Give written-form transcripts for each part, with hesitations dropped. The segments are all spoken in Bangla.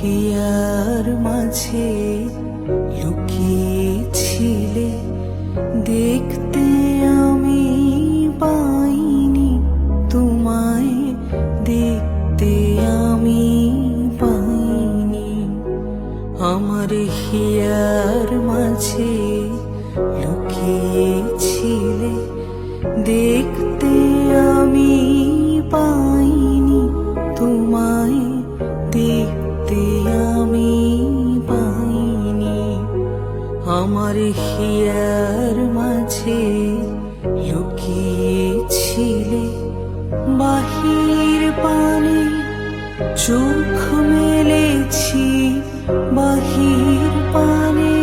হিয়ার মাঝে লুকিয়েছিলে, দেখতে আমি পাইনি তোমায়, দেখতে আমি পাইনি। আমার হিয়ার মাঝে লুকিয়েছিলে, দেখতে আমি পাইনি তোমায়, দেখতে আমি পাইনি। আমার হিয়ার মাঝে লুকিয়েছিলে, বাহির পানে চোখ মেলেছি, বাহির পানে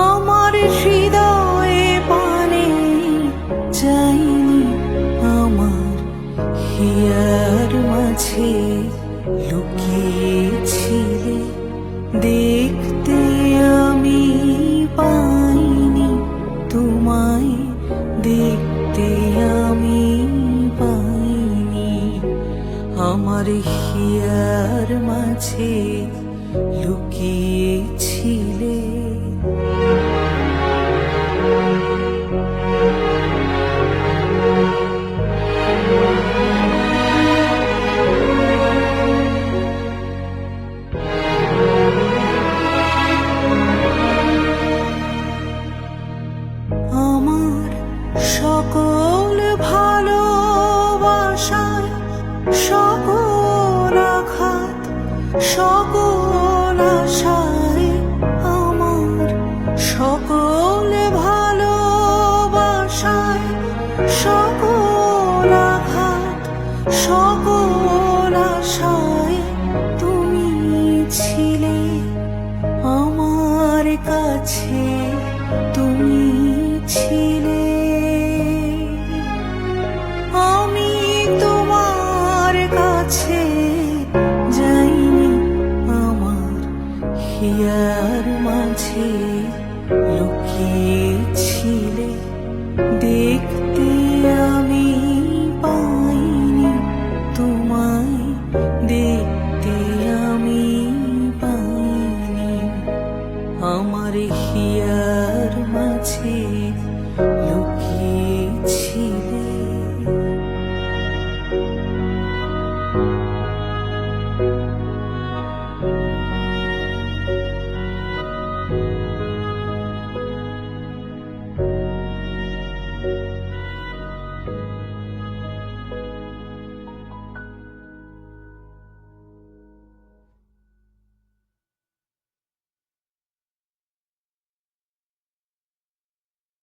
আমার হৃদয়ে পানে যাইনি। আমার হিয়ার মাঝে লুকিয়েছিলে, দেখতে আমি পাইনি তোমায়, দেখতে আমি পাইনি। আমার হিয়ার মাঝে লুকিয়েছিলে। আমার সকল ভালোবাসায়, সকল আঘাত, সকল আশায়, আমার সকল ভালোবাসায়, সকল আঘাত, সকল আশায় তুমি ছিলে। আমার কাছে তুমি ছিলে।